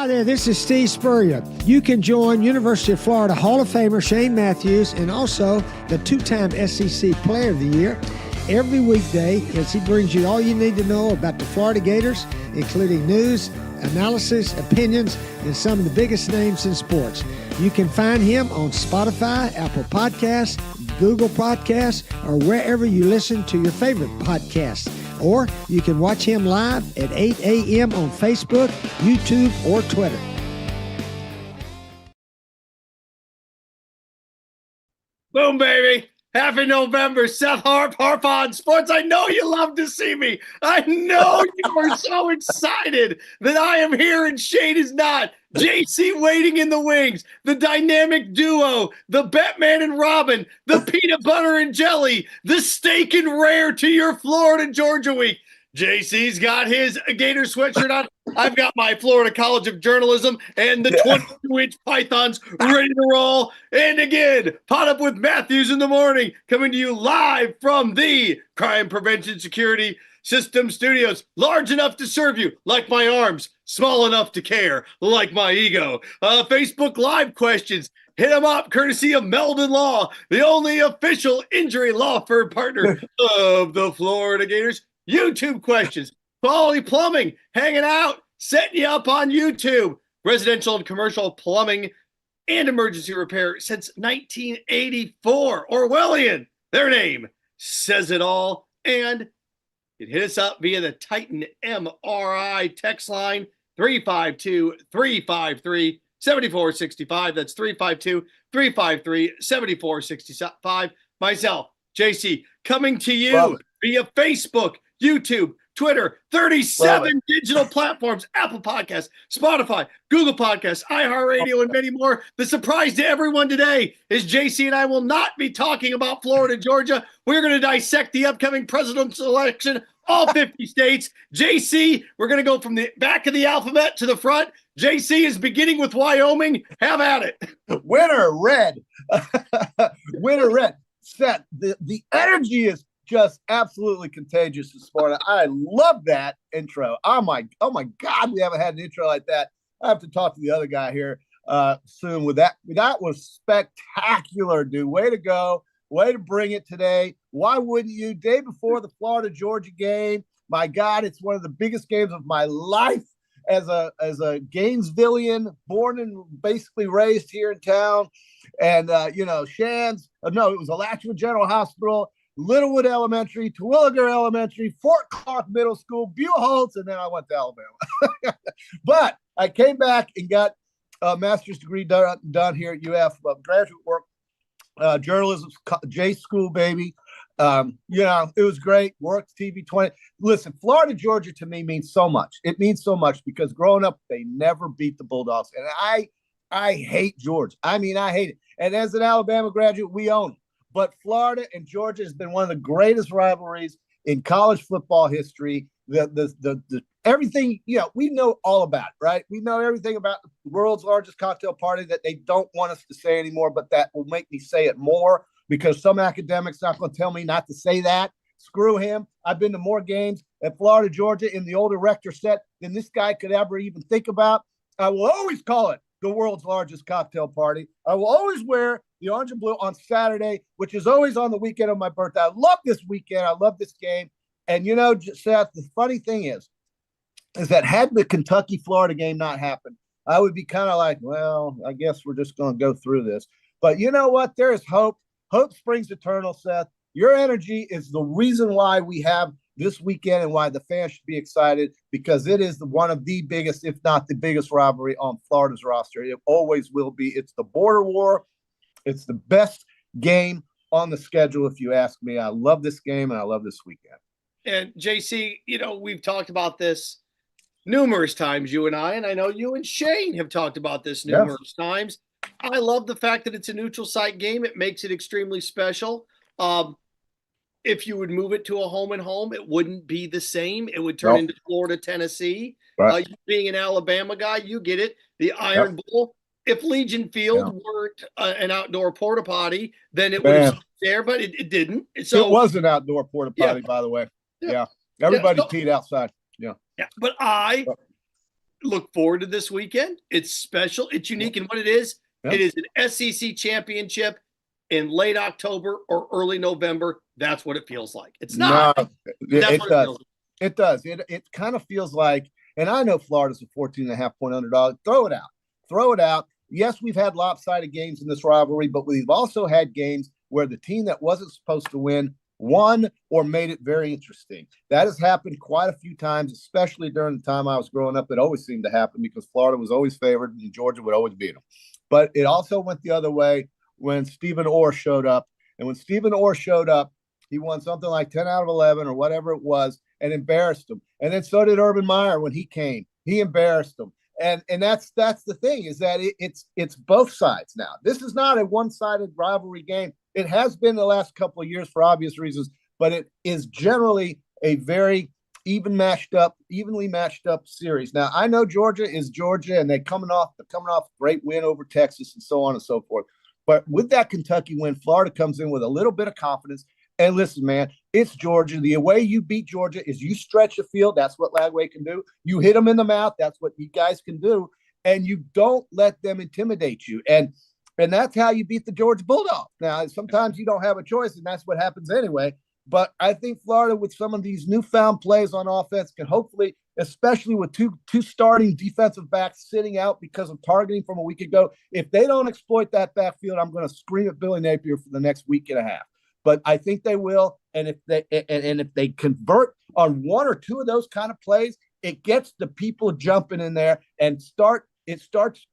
Hi there, this is Steve Spurrier. You can join University of Florida Hall of Famer Shane Matthews and also the two-time SEC Player of the Year every weekday as he brings you all you need to know about the Florida Gators, including news, analysis, opinions, and some of the biggest names in sports. You can find him on Spotify, Apple Podcasts, Google Podcasts, or wherever you listen to your favorite podcasts. Or you can watch him live at 8 a.m. on Facebook, YouTube, or Twitter. Boom, baby. Happy November. Seth Harp, Harp on Sports. I know you love to see me. I know you are so excited that I am here and Shane is not. JC waiting in the wings, the dynamic duo, the Batman and Robin, the peanut butter and jelly, the steak and rare to your Florida Georgia week. JC's got his Gator sweatshirt on. I've got my Florida College of Journalism and the 22-inch pythons ready to roll. And again, PodUp with Matthews in the morning, coming to you live from the Crime Prevention Security System Studios. Large enough to serve you, like my arms. Small enough to care, like my ego. Facebook Live questions. Hit them up, courtesy of Meldon Law, the only official injury law firm partner of the Florida Gators. YouTube questions, quality plumbing, hanging out, setting you up on YouTube. Residential and commercial plumbing and emergency repair since 1984. Orwellian, their name says it all. And you can hit us up via the Titan MRI text line, 352-353-7465. That's 352-353-7465. Myself, JC, coming to you via Facebook, YouTube, Twitter, 37 digital platforms, Apple Podcasts, Spotify, Google Podcasts, iHeartRadio, and many more. The surprise to everyone today is JC and I will not be talking about Florida, Georgia. We're going to dissect the upcoming presidential election, all 50 states. JC, we're going to go from the back of the alphabet to the front. JC is beginning with Wyoming. Have at it. Winner red. Winner red. Seth, the energy is just absolutely contagious this morning. I love that intro. Oh my God, we haven't had an intro like that. I have to talk to the other guy here soon with that. That was spectacular, dude. Way to go. Way to bring it today. Why wouldn't you? Day before the Florida-Georgia game. My God, it's one of the biggest games of my life as a Gainesvillian, born and basically raised here in town. And, Shands, no, it was Alachua General Hospital, Littlewood Elementary, Terwilliger Elementary, Fort Clark Middle School, Buholtz, and then I went to Alabama. But I came back and got a master's degree done here at UF, graduate work, journalism, J school, baby. It was great. Worked TV 20. Listen, Florida, Georgia to me means so much. It means so much because growing up, they never beat the Bulldogs. And I hate Georgia. I hate it. And as an Alabama graduate, we own it. But Florida and Georgia has been one of the greatest rivalries in college football history. The everything, we know all about it, right? We know everything about the world's largest cocktail party that they don't want us to say anymore, but that will make me say it more because some academic's not going to tell me not to say that. Screw him. I've been to more games at Florida, Georgia in the older Rector set than this guy could ever even think about. I will always call it the world's largest cocktail party. I will always wear the orange and blue on Saturday, which is always on the weekend of my birthday. I love this weekend. I love this game. And, Seth, the funny thing is that had the Kentucky-Florida game not happened, I would be kind of like, well, I guess we're just going to go through this. But you know what? There is hope. Hope springs eternal, Seth. Your energy is the reason why we have this weekend and why the fans should be excited because it is one of the biggest, if not the biggest rivalry on Florida's roster. It always will be. It's the border war. It's the best game on the schedule, if you ask me. I love this game, and I love this weekend. And, JC, we've talked about this numerous times, you and I know you and Shane have talked about this numerous times. I love the fact that it's a neutral site game. It makes it extremely special. If you would move it to a home and home, it wouldn't be the same. It would turn into Florida, Tennessee. Right. You being an Alabama guy, you get it. The Iron Bowl. If Legion Field weren't an outdoor porta potty, then it would have stayed there, but it didn't. So it was an outdoor porta potty, by the way. Yeah. Everybody peed outside. Yeah. But I look forward to this weekend. It's special. It's unique in what it is. Yeah. It is an SEC championship in late October or early November. That's what it feels like. It's not. No, That's it what does. feels like. It does. It kind of feels like, and I know Florida's a 14.5-point underdog. Throw it out. Throw it out. Yes, we've had lopsided games in this rivalry, but we've also had games where the team that wasn't supposed to win won or made it very interesting. That has happened quite a few times, especially during the time I was growing up. It always seemed to happen because Florida was always favored and Georgia would always beat them. But it also went the other way when Stephen Orr showed up. And when Stephen Orr showed up, he won something like 10 out of 11 or whatever it was and embarrassed them. And then so did Urban Meyer when he came. He embarrassed them. And that's the thing, is that it's both sides now. This is not a one-sided rivalry game. It has been the last couple of years for obvious reasons, but it is generally a very evenly matched up series. Now, I know Georgia is Georgia, and they're coming off a great win over Texas and so on and so forth. But with that Kentucky win, Florida comes in with a little bit of confidence. And listen, man, it's Georgia. The way you beat Georgia is you stretch the field. That's what Lagway can do. You hit them in the mouth. That's what you guys can do. And you don't let them intimidate you. And that's how you beat the Georgia Bulldogs. Now, sometimes you don't have a choice, and that's what happens anyway. But I think Florida, with some of these newfound plays on offense, can hopefully, especially with two starting defensive backs sitting out because of targeting from a week ago, if they don't exploit that backfield, I'm going to scream at Billy Napier for the next week and a half. But I think they will, and if they convert on one or two of those kind of plays, it gets the people jumping in there and it starts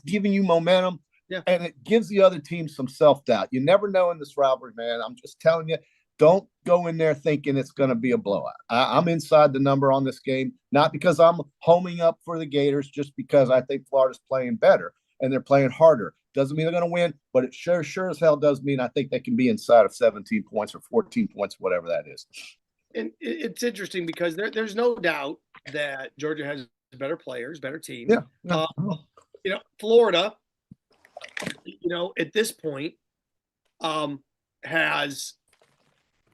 giving you momentum. Yeah. And it gives the other team some self-doubt. You never know in this rivalry, man. I'm just telling you, don't go in there thinking it's going to be a blowout. I'm inside the number on this game, not because I'm homing up for the Gators, just because I think Florida's playing better and they're playing harder. Doesn't mean they're going to win, but it sure as hell does mean I think they can be inside of 17 points or 14 points, whatever that is. And it's interesting because there's no doubt that Georgia has better players, better team. Yeah. Florida, at this point, has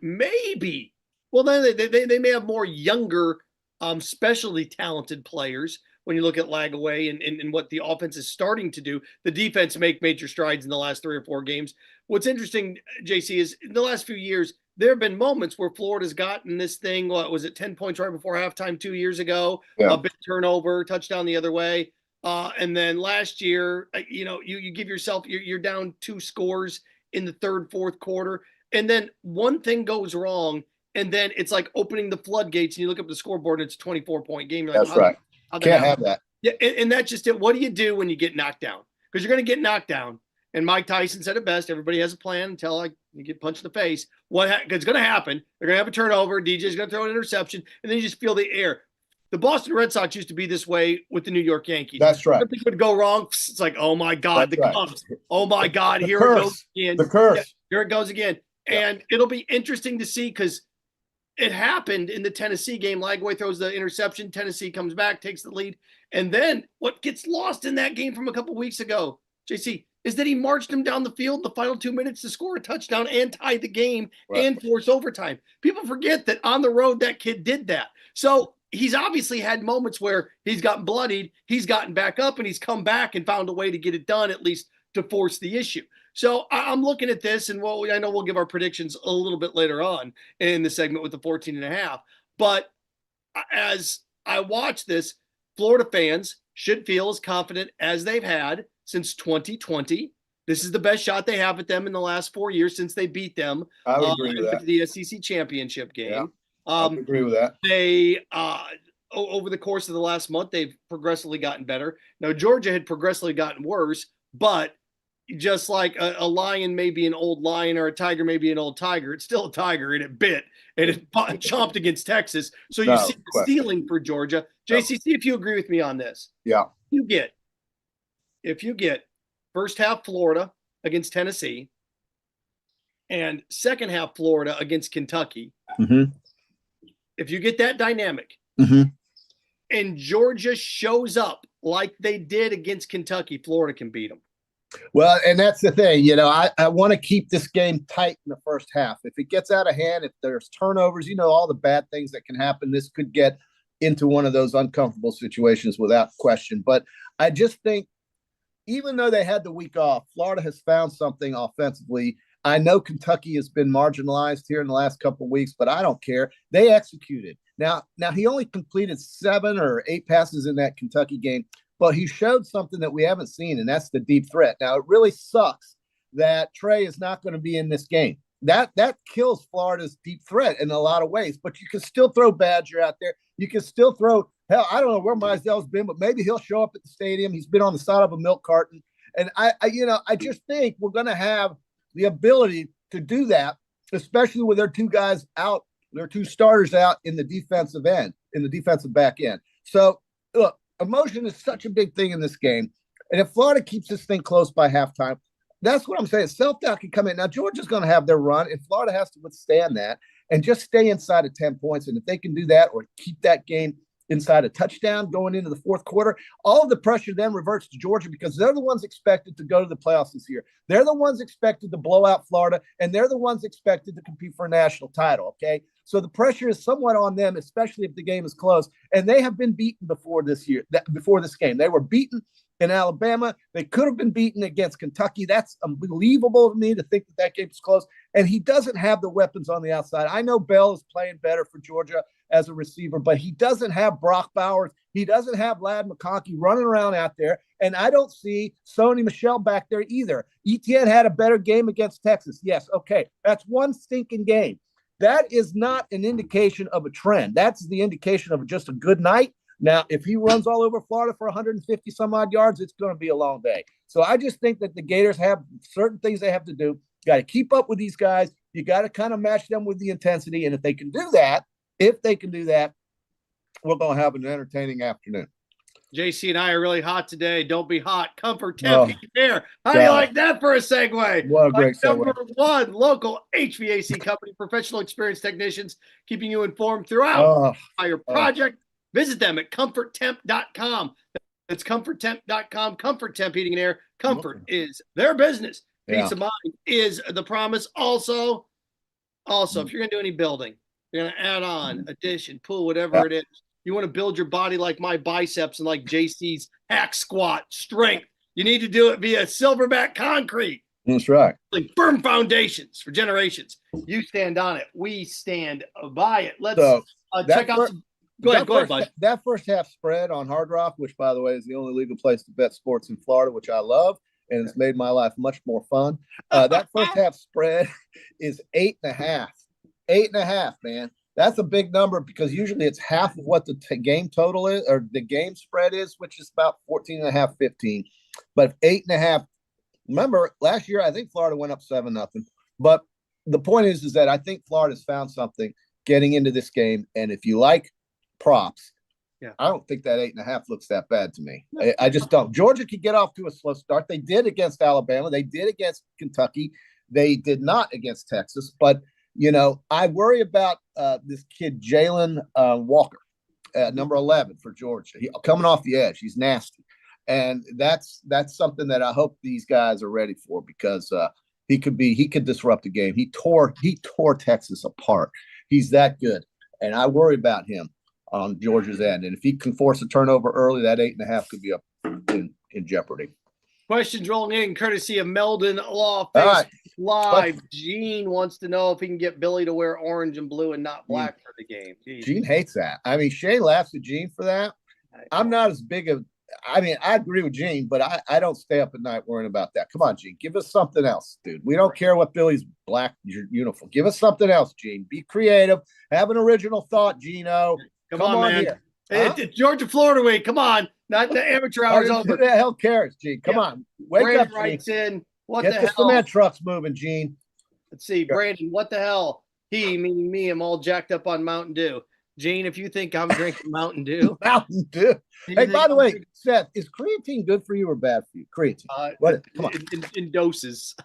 maybe, well, then they may have more younger, specially talented players. When you look at Lagway and what the offense is starting to do, the defense make major strides in the last 3 or 4 games. What's interesting, JC, is in the last few years, there have been moments where Florida's gotten this thing. What was it, 10 points right before halftime 2 years ago? Yeah. A big turnover, touchdown the other way. And then last year, you give yourself, you're down 2 scores in the third, fourth quarter. And then one thing goes wrong. And then it's like opening the floodgates and you look up the scoreboard and it's a 24-point game. You're like, that's right. Can't have that. Yeah, and that's just it. What do you do when you get knocked down? Because you're going to get knocked down. And Mike Tyson said it best. Everybody has a plan until you get punched in the face. It's going to happen. They're going to have a turnover. DJ's going to throw an interception. And then you just feel the air. The Boston Red Sox used to be this way with the New York Yankees. That's right. Something would go wrong. It's like, oh, my God, That's the right. Cubs. Oh, my God, here curse. it goes again. The curse. Yeah, here it goes again. Yeah. And it'll be interesting to see because it happened in the Tennessee game. Lagway throws the interception. Tennessee comes back, takes the lead. And then what gets lost in that game from a couple weeks ago, JC, is that he marched him down the field the final 2 minutes to score a touchdown and tie the game and force overtime. People forget that on the road, that kid did that. So he's obviously had moments where he's gotten bloodied, he's gotten back up, and he's come back and found a way to get it done, at least to force the issue. So I'm looking at this, and I know we'll give our predictions a little bit later on in the segment with the 14.5. But as I watch this, Florida fans should feel as confident as they've had since 2020. This is the best shot they have at them in the last 4 years since they beat them. I would agree with that. The SEC championship game. Yeah, I would agree with that. They over the course of the last month, they've progressively gotten better. Now, Georgia had progressively gotten worse, but just like a lion may be an old lion or a tiger may be an old tiger, it's still a tiger, and it bit and it chomped against Texas. So you see the ceiling for Georgia. JC, see if you agree with me on this. Yeah. If you get first half Florida against Tennessee and second half Florida against Kentucky, if you get that dynamic and Georgia shows up like they did against Kentucky, Florida can beat them. Well, and that's the thing, I want to keep this game tight in the first half. If it gets out of hand, if there's turnovers, all the bad things that can happen, this could get into one of those uncomfortable situations without question. But I just think, even though they had the week off, Florida has found something offensively. I know Kentucky has been marginalized here in the last couple of weeks, but I don't care. They executed. Now he only completed 7 or 8 passes in that Kentucky game, but he showed something that we haven't seen, and that's the deep threat. Now, it really sucks that Trey is not going to be in this game. That kills Florida's deep threat in a lot of ways, but you can still throw Badger out there. You can still throw, hell, I don't know where Mizell's been, but maybe he'll show up at the stadium. He's been on the side of a milk carton. And I just think we're going to have the ability to do that, especially with their 2 guys out, their 2 starters out in the defensive end, in the defensive back end. So, look, emotion is such a big thing in this game. And if Florida keeps this thing close by halftime, that's what I'm saying. Self-doubt can come in. Now, Georgia's going to have their run, and Florida has to withstand that and just stay inside of 10 points. And if they can do that or keep that game inside a touchdown going into the fourth quarter, all of the pressure then reverts to Georgia because they're the ones expected to go to the playoffs this year. They're the ones expected to blow out Florida, and they're the ones expected to compete for a national title, okay? So the pressure is somewhat on them, especially if the game is close. And they have been beaten before this game. They were beaten in Alabama. They could have been beaten against Kentucky. That's unbelievable to me to think that game is close. And he doesn't have the weapons on the outside. I know Bell is playing better for Georgia as a receiver, but he doesn't have Brock Bowers. He doesn't have Lad McConkey running around out there. And I don't see Sony Michel back there either. Etienne had a better game against Texas. Yes, okay. That's one stinking game. That is not an indication of a trend. That's the indication of just a good night. Now, if he runs all over Florida for 150 some odd yards, it's going to be a long day. So I just think that the Gators have certain things they have to do. You got to keep up with these guys. You got to kind of match them with the intensity. And if they can do that, we're going to have an entertaining afternoon. JC and I are really hot today. Don't be hot. Comfort temp air. How do you like that for a segue? What a great segue. Number 1 local HVAC company, professional experienced technicians, keeping you informed throughout your project. Visit them at comforttemp.com. It's comforttemp.com. Comfort Temp Heating and Air. Comfort is their business. Peace of mind is the promise. Also, if you're going to do any building, you're going to add on, addition, pool, whatever it is. You want to build your body like my biceps and like JC's hack squat strength. You need to do it via Silverback Concrete. That's right. Like firm foundations for generations. You stand on it. We stand by it. Let's check out some. Go ahead, bud. That first half spread on Hard Rock, which, by the way, is the only legal place to bet sports in Florida, which I love, and it's made my life much more fun. That first half spread is 8.5. 8.5, man. That's a big number because usually it's half of what the game total is, or the game spread is, which is about 14.5, 15. But 8.5. Remember, last year, I think Florida went up 7-0. But the point is that I think Florida's found something getting into this game. And if you like props, I don't think that 8.5 looks that bad to me. I just don't. Georgia could get off to a slow start. They did against Alabama. They did against Kentucky. They did not against Texas. But, I worry about this kid, Jalen Walker, number 11 for Georgia. Coming off the edge. He's nasty. And that's something that I hope these guys are ready for because he could disrupt the game. He tore Texas apart. He's that good. And I worry about him on Georgia's end. And if he can force a turnover early, that 8.5 could be up in jeopardy. Questions rolling in courtesy of Meldon Law Facebook Live. Gene wants to know if he can get Billy to wear orange and blue and not black for the game. Jeez. Gene hates that. I mean, Shane laughs at Gene for that. I'm not as big of – I mean, I agree with Gene, but I don't stay up at night worrying about that. Come on, Gene. Give us something else, dude. We don't care what Billy's black uniform. Give us something else, Gene. Be creative. Have an original thought, Gino. Come on, man. Here. It's Georgia, Florida week. Come on. Not the amateur hours over. Who the hell cares, Gene? Come on. Wake Brandon up, writes in. What Get the the hell? cement trucks moving, Gene. Let's see. Brandon, what the hell? He, meaning me, I'm all jacked up on Mountain Dew. Gene, if you think I'm drinking Mountain Dew. Mountain Dew. Hey, by the way, Seth, is creatine good for you or bad for you? Creatine. Come on. In doses.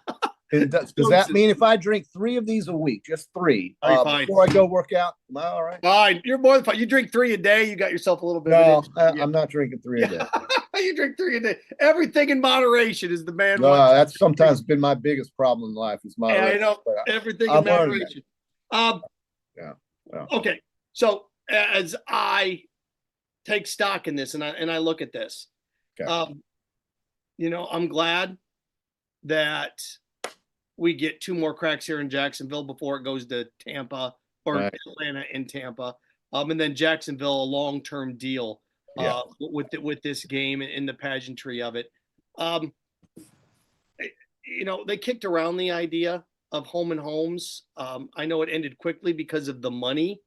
Does that mean if I drink 3 of these a week, just 3, before I go work out, am I all right? Fine. You're more than fine. You drink 3 a day. You got yourself a little bit. No, I'm not drinking 3 a day. You drink 3 a day. Everything in moderation is the man. No, that's sometimes been my biggest problem in life is moderation. Yeah, I know. Everything in moderation. Yeah. Okay. So as I take stock in this, and I look at this. Okay. I'm glad that we get 2 more cracks here in Jacksonville before it goes to Tampa or Right. Atlanta and Tampa. And then Jacksonville, a long-term deal with this game and the pageantry of it. They kicked around the idea of home and homes. I know it ended quickly because of the money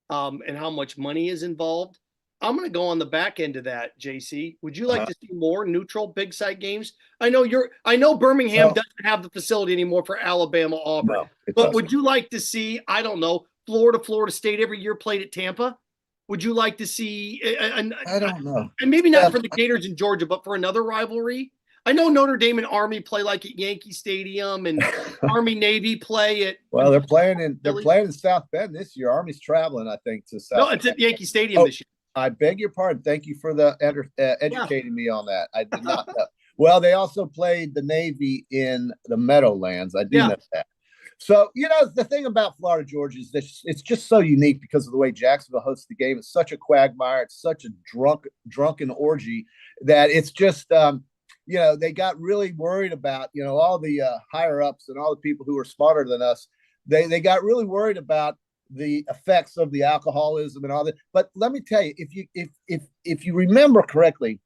and how much money is involved. I'm going to go on the back end of that, JC. Would you like to see more neutral big site games? I know Birmingham doesn't have the facility anymore for Alabama, Auburn. No, but would you like to see, I don't know, Florida State every year played at Tampa? Would you like to see I don't know. And maybe not for the Gators in Georgia, but for another rivalry? I know Notre Dame and Army play like at Yankee Stadium, and Army Navy play at. Well, they're playing in South Bend this year. Army's traveling, I think, to South. No, it's at Yankee Stadium this year. I beg your pardon. Thank you for educating me on that. I did not know. Well, they also played the Navy in the Meadowlands. I do know that. So, the thing about Florida, Georgia, is that it's just so unique because of the way Jacksonville hosts the game. It's such a quagmire. It's such a drunken orgy that it's just, they got really worried about, all the higher ups and all the people who are smarter than us. They got really worried about the effects of the alcoholism and all that. But let me tell you, if you remember correctly,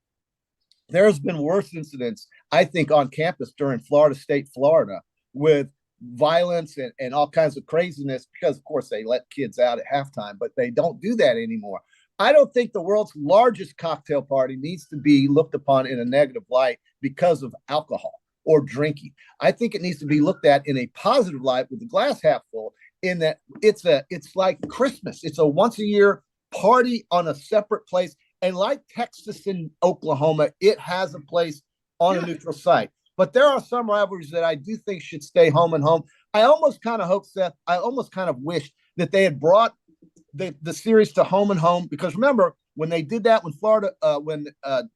there's been worse incidents, I think, on campus during Florida State, Florida, with violence and all kinds of craziness, because of course they let kids out at halftime, but they don't do that anymore. I don't think the world's largest cocktail party needs to be looked upon in a negative light because of alcohol or drinking. I think it needs to be looked at in a positive light with the glass half full, in that it's like Christmas. It's a once a year party on a separate place. And like Texas and Oklahoma, it has a place on a neutral site. But there are some rivalries that I do think should stay home and home. I almost kind of hope, Seth, I almost kind of wish that they had brought the series to home and home, because remember when they did that, when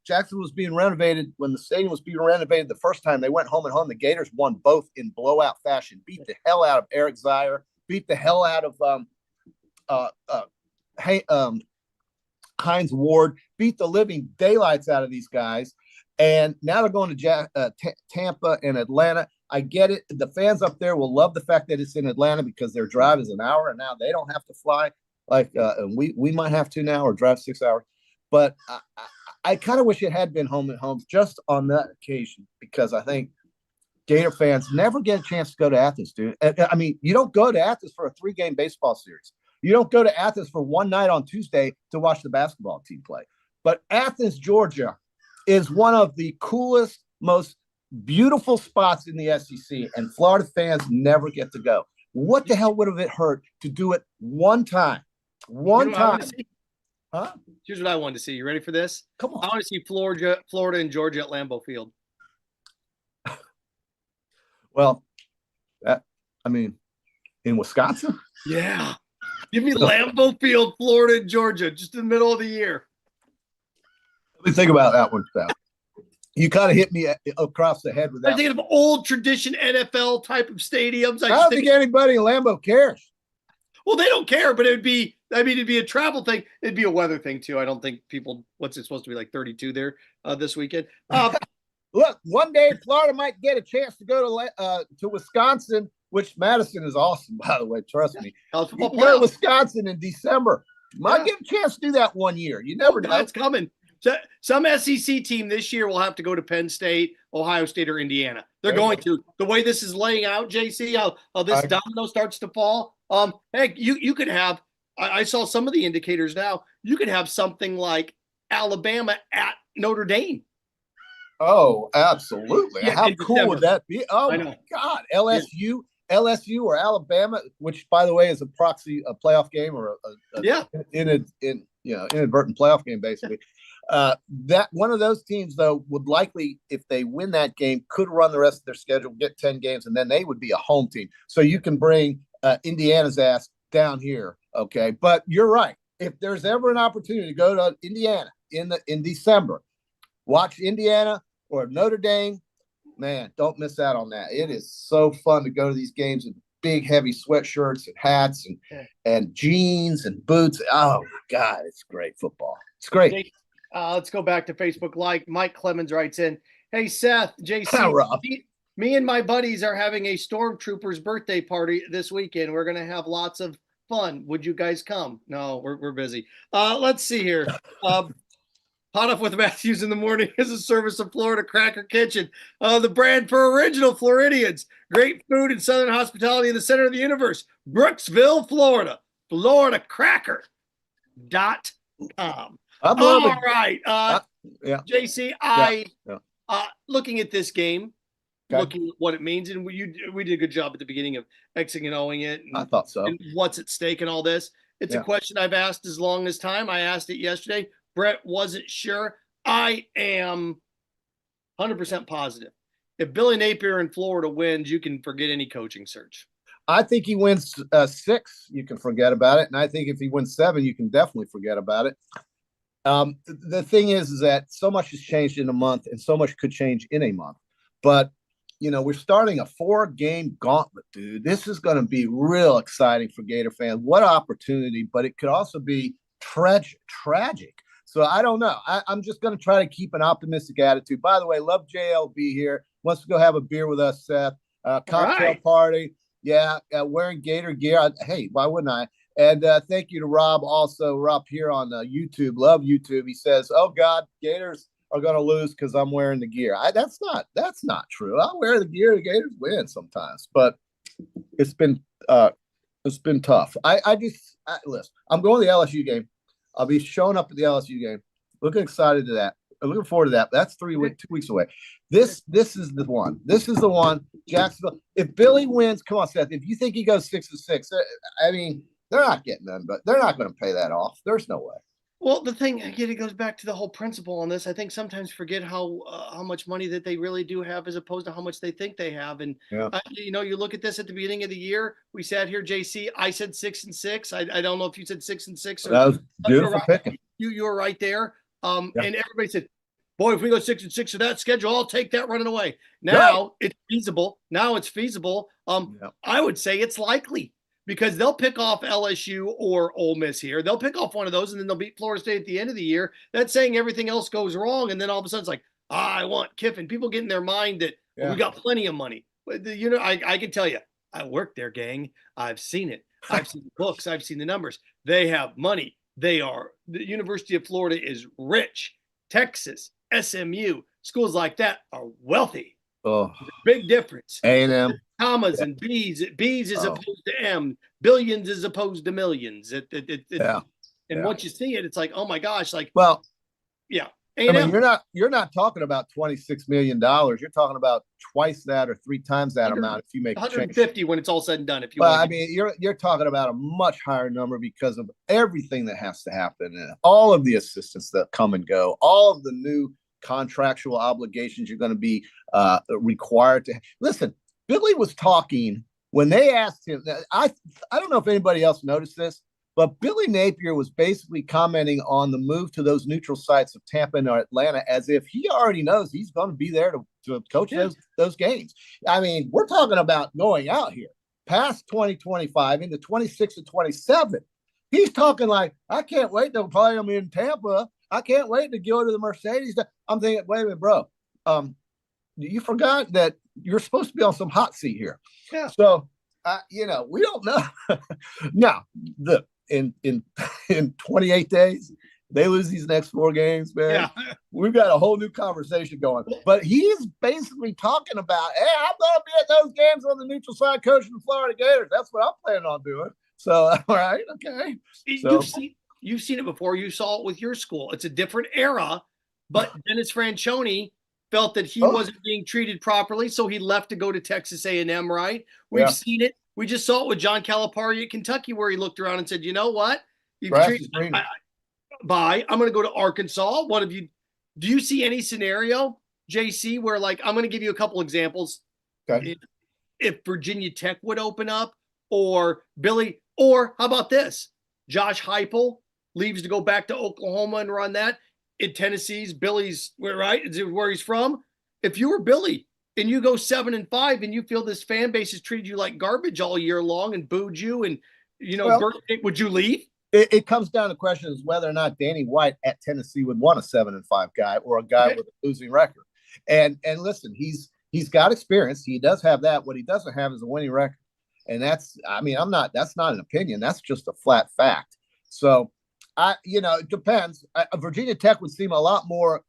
Jacksonville was being renovated, when the stadium was being renovated the first time, they went home and home. The Gators won both in blowout fashion, beat the hell out of Eric Zier, beat the hell out of Hines Ward, beat the living daylights out of these guys. And now they're going to Tampa and Atlanta. I get it. The fans up there will love the fact that it's in Atlanta because their drive is an hour, and now they don't have to fly and we might have to now, or drive 6 hours. But I kind of wish it had been home and homes just on that occasion, because I think Gator fans never get a chance to go to Athens, dude. I mean, you don't go to Athens for a 3-game baseball series. You don't go to Athens for one night on Tuesday to watch the basketball team play. But Athens, Georgia is one of the coolest, most beautiful spots in the SEC, and Florida fans never get to go. What the hell would have it hurt to do it one time? One time. Huh? Here's what I wanted to see. You ready for this? Come on. I want to see Florida and Georgia at Lambeau Field. Well, in Wisconsin? Yeah. Give me Lambeau Field, Florida and Georgia, just in the middle of the year. Let me think about that one, Seth. You kind of hit me across the head with that. I'm thinking of old tradition NFL type of stadiums. I don't think anybody in Lambeau cares. Well, they don't care, but it'd be a travel thing. It'd be a weather thing too. I don't think people, what's it supposed to be, like 32 there this weekend? Look, one day Florida might get a chance to go to Wisconsin, which Madison is awesome, by the way. Trust me. You can go to Wisconsin in December. Might get a chance to do that one year. You never know. That's coming. So, some SEC team this year will have to go to Penn State, Ohio State, or Indiana. They're going to. The way this is laying out, JC, how this domino starts to fall. Heck, you could have. I saw some of the indicators now. You could have something like Alabama at Notre Dame. Oh, absolutely! Yeah, how cool would that be? Oh my God, LSU or Alabama, which by the way is a playoff game, or inadvertent playoff game, basically. That one of those teams, though, would likely, if they win that game, could run the rest of their schedule, get 10 games, and then they would be a home team. So you can bring Indiana's ass down here, okay? But you're right. If there's ever an opportunity to go to Indiana in December, watch Indiana or Notre Dame, man, don't miss out on that. It is so fun to go to these games in big, heavy sweatshirts and hats and jeans and boots. Oh, my God, it's great football. It's great. Let's go back to Facebook. Like Mike Clemens writes in, "Hey Seth, JC, Rob. me and my buddies are having a Stormtroopers birthday party this weekend. We're gonna have lots of fun. Would you guys come?" No, we're busy. Let's see here. PodUp with Matthews in the morning is a service of Florida Cracker Kitchen, the brand for original Floridians. Great food and Southern hospitality in the center of the universe. Brooksville, Florida. FloridaCracker.com. All right. Yeah. JC, looking at this game, looking at what it means, and we did a good job at the beginning of Xing and O'ing it. And, I thought so. And what's at stake and all this. It's a question I've asked as long as time. I asked it yesterday. Brett wasn't sure. I am 100% positive. If Billy Napier in Florida wins, you can forget any coaching search. I think he wins 6. You can forget about it. And I think if he wins 7, you can definitely forget about it. The thing is that so much has changed in a month and so much could change in a month. But, we're starting a 4-game gauntlet, dude. This is going to be real exciting for Gator fans. What opportunity, but it could also be tragic. So I don't know. I'm just going to try to keep an optimistic attitude. By the way, love JLB here. Wants to go have a beer with us, Seth. Cocktail party. Yeah, wearing Gator gear. Hey, why wouldn't I? And thank you to Rob also. Rob here on YouTube. Love YouTube. He says, "Oh God, Gators are going to lose because I'm wearing the gear." That's not true. I wear the gear. The Gators win sometimes, but it's been tough. Listen. I'm going to the LSU game. I'll be showing up at the LSU game. Looking excited to that. I'm looking forward to that. That's 2 weeks away. This is the one. This is the one. Jacksonville. If Billy wins, come on, Seth. If you think he goes 6-6, I mean, they're not getting none, but they're not going to pay that off. There's no way. Well, the thing again, it goes back to the whole principle on this. I think sometimes forget how much money that they really do have, as opposed to how much they think they have. And you look at this at the beginning of the year. We sat here, JC. I said 6-6. I don't know if you said 6-6 or that was beautiful picking. You were right there. And everybody said, "Boy, if we go 6-6 to that schedule, I'll take that running away." Now it's feasible. I would say it's likely. Because they'll pick off LSU or Ole Miss here. They'll pick off one of those, and then they'll beat Florida State at the end of the year. That's saying everything else goes wrong, and then all of a sudden it's like, I want Kiffin. People get in their mind that we got plenty of money. I can tell you, I work there, gang. I've seen it. I've seen the books. I've seen the numbers. They have money. The University of Florida is rich. Texas, SMU, schools like that are wealthy. Oh, big difference. A&M. Commas and B's as opposed to M, billions as opposed to millions. And once you see it, it's like, oh my gosh, like, well, yeah. I mean, you're not talking about $26 million. You're talking about twice that or 3 times that amount if you make 150 when it's all said and done. If you, I mean, you're talking about a much higher number because of everything that has to happen, and all of the assistants that come and go, all of the new contractual obligations you're going to be required to listen. Billy was talking when they asked him. I don't know if anybody else noticed this, but Billy Napier was basically commenting on the move to those neutral sites of Tampa and Atlanta as if he already knows he's going to be there to coach those games. I mean, we're talking about going out here past 2025 into 26 and 27. He's talking like, I can't wait to play them in Tampa. I can't wait to go to the Mercedes. I'm thinking, wait a minute, bro. You forgot that you're supposed to be on some hot seat here. Yeah. So, we don't know. Now, in 28 days, they lose these next 4 games, man. Yeah. We've got a whole new conversation going. But he's basically talking about, hey, I'm going to be at those games on the neutral side coaching the Florida Gators. That's what I'm planning on doing. So, all right, okay. So, you've seen it before. You saw it with your school. It's a different era, but Dennis Franchione felt that he wasn't being treated properly, so he left to go to Texas A&M, right? We've seen it. We just saw it with John Calipari at Kentucky, where he looked around and said, you know what? You've treated bye. I'm going to go to Arkansas. What have you – do you see any scenario, JC, where, like, I'm going to give you a couple examples. Okay. If Virginia Tech would open up, or Billy – or how about this? Josh Heupel leaves to go back to Oklahoma and run that. In Tennessee's Billy's right, is where he's from. If you were Billy and you go 7-5 and you feel this fan base has treated you like garbage all year long and booed you, and would you leave? It comes down to questions whether or not Danny White at Tennessee would want a 7-5 guy or a guy with a losing record. And listen, he's got experience. He does have that. What he doesn't have is a winning record. And that's not an opinion. That's just a flat fact. So it depends. Virginia Tech would seem a lot more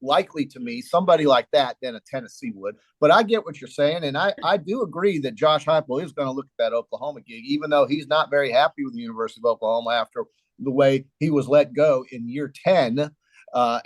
likely to me, somebody like that, than a Tennessee would. But I get what you're saying, and I do agree that Josh Heupel is going to look at that Oklahoma gig, even though he's not very happy with the University of Oklahoma after the way he was let go in year 10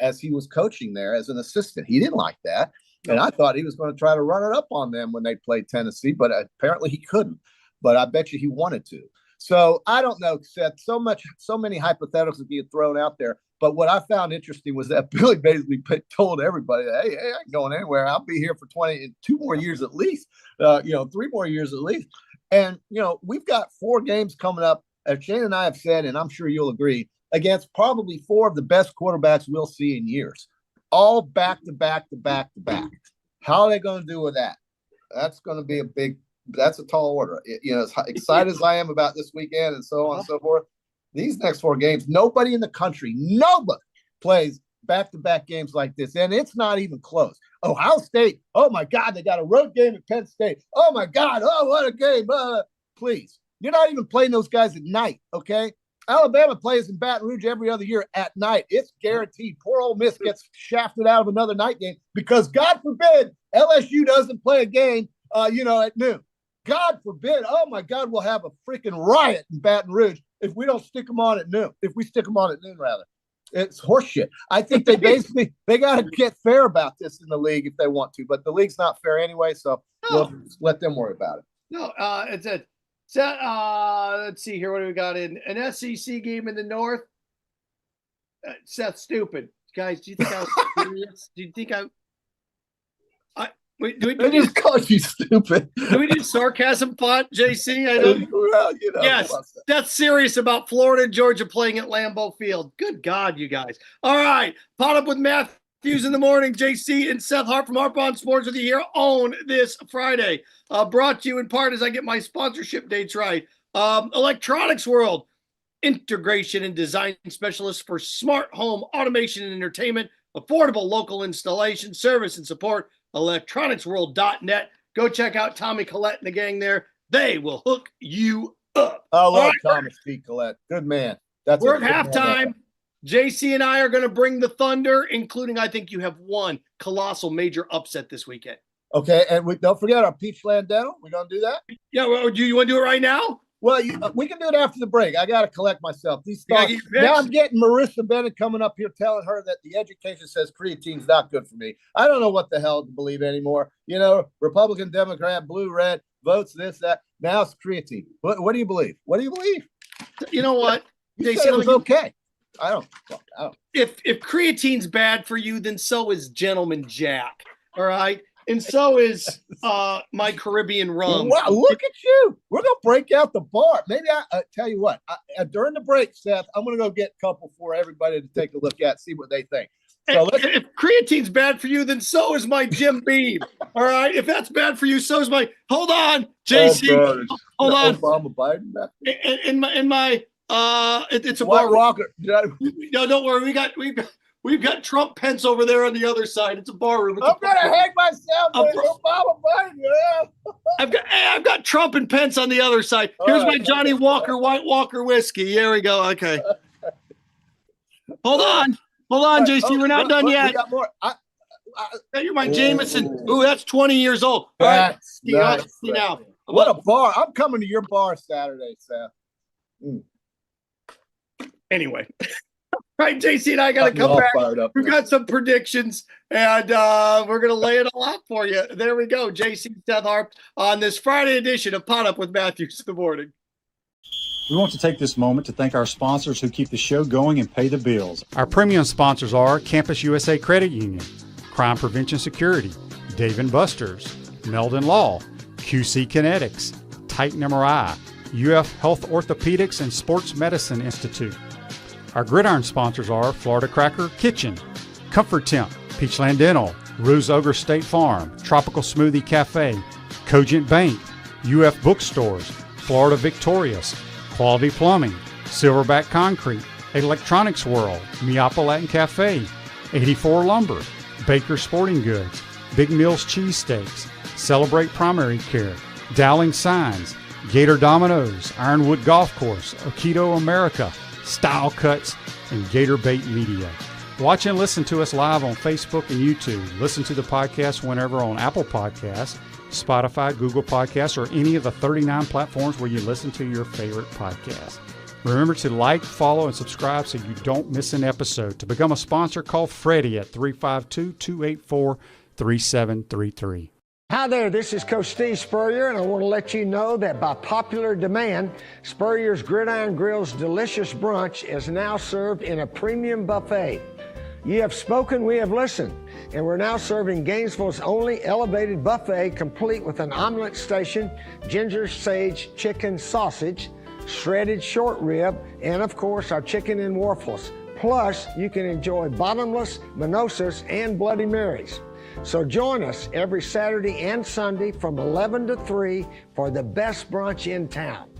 as he was coaching there as an assistant. He didn't like that, and I thought he was going to try to run it up on them when they played Tennessee, but apparently he couldn't. But I bet you he wanted to. So I don't know, Seth. So many hypotheticals are being thrown out there. But what I found interesting was that Billy basically told everybody, "Hey, I ain't going anywhere. I'll be here for 2 more years at least. 3 more years at least." And we've got 4 games coming up, as Shane and I have said, and I'm sure you'll agree, against probably 4 of the best quarterbacks we'll see in years, all back to back to back to back. How are they going to do with that? That's going to be that's a tall order. As excited as I am about this weekend and so on and so forth, these next 4 games, nobody in the country, plays back-to-back games like this, and it's not even close. Ohio State, oh my God, they got a road game at Penn State. Oh my God, what a game. Please, you're not even playing those guys at night, okay? Alabama plays in Baton Rouge every other year at night. It's guaranteed. Poor Ole Miss gets shafted out of another night game because, God forbid, LSU doesn't play a game, at noon. God forbid. Oh my God, we'll have a freaking riot in Baton Rouge if we don't stick them on at noon. If we stick them on at noon, rather. It's horseshit. I think they got to get fair about this in the league if they want to, but the league's not fair anyway, so we'll let them worry about it. No, let's see here. What do we got in an SEC game in the North? Seth, stupid guys. Do you think I was serious? Do you think They just called you stupid. Do we do sarcasm pot, JC? I don't. Well, yes, that's serious about Florida and Georgia playing at Lambeau Field. Good God, you guys. All right. PodUp with Matthews in the morning. JC and Seth Harp from Harp on Sports with you here on this Friday. Brought to you in part as I get my sponsorship dates right. Electronics World, integration and design specialist for smart home automation and entertainment, affordable local installation, service and support. electronicsworld.net. Go check out Tommy Collette and the gang there. They will hook you up. I love Thomas T. Collette. Good man. We're at halftime. JC and I are going to bring the thunder, including I think you have one colossal major upset this weekend. Okay, and don't forget our Peachland Dental. We're going to do that? Yeah, well, do you want to do it right now? Well, we can do it after the break. I got to collect myself. These thoughts. Now I'm getting Marissa Bennett coming up here telling her that the education says creatine's not good for me. I don't know what the hell to believe anymore. Republican, Democrat, blue, red, votes, this, that. Now it's creatine. What do you believe? What do you believe? You know what? You said it was okay. I don't. If creatine's bad for you, then so is Gentleman Jack. All right. And so is my Caribbean rum. Wow, look at you. We're going to break out the bar. Maybe I tell you what, during the break, Seth, I'm going to go get a couple for everybody to take a look at, see what they think. So if creatine's bad for you, then so is my Jim Beam. All right. If that's bad for you, so is my. Hold on, JC. Hold on. Obama Biden. In my it's a White bar. Walker. No, don't worry. We've got Trump Pence over there on the other side. It's a bar room. I'm gonna hang myself. Obama Biden. Yeah. I've got Trump and Pence on the other side. Here's my Johnny Walker White Walker whiskey. There we go. Okay. Hold on, JC. We're not done yet. We got more. You're my Jameson. Ooh, that's 20 years old. All right. See now. What a bar! I'm coming to your bar Saturday, Seth. Anyway. Right, JC and I got to come back. We've got some predictions, and we're going to lay it all out for you. There we go. JC, Seth Harp on this Friday edition of PodUp with Matthews in the morning. We want to take this moment to thank our sponsors who keep the show going and pay the bills. Our premium sponsors are Campus USA Credit Union, Crime Prevention Security, Dave & Buster's, Meldon Law, QC Kinetics, Titan MRI, UF Health Orthopedics and Sports Medicine Institute. Our gridiron sponsors are Florida Cracker Kitchen, Comfort Temp, Peachland Dental, Ruse Ogre State Farm, Tropical Smoothie Cafe, Cogent Bank, UF Bookstores, Florida Victorious, Quality Plumbing, Silverback Concrete, Electronics World, Miapa Latin Cafe, 84 Lumber, Baker Sporting Goods, Big Mills Cheesesteaks, Celebrate Primary Care, Dowling Signs, Gator Dominoes, Ironwood Golf Course, Okido America, Style Cuts, and Gator Bait Media. Watch and listen to us live on Facebook and YouTube. Listen to the podcast whenever on Apple Podcasts, Spotify, Google Podcasts, or any of the 39 platforms where you listen to your favorite podcast. Remember to like, follow, and subscribe so you don't miss an episode. To become a sponsor, call Freddie at 352-284-3733. Hi there, this is Coach Steve Spurrier, and I want to let you know that by popular demand, Spurrier's Gridiron Grill's delicious brunch is now served in a premium buffet. You have spoken, we have listened, and we're now serving Gainesville's only elevated buffet, complete with an omelet station, ginger sage chicken sausage, shredded short rib, and of course our chicken and waffles. Plus, you can enjoy bottomless mimosas and Bloody Marys. So join us every Saturday and Sunday from 11 to 3 for the best brunch in town.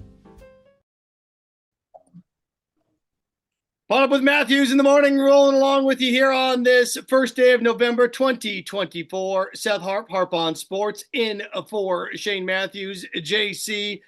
PodUp with Matthews in the morning, rolling along with you here on this first day of November 2024. Seth Harp, Harp on Sports, in for Shane Matthews. JC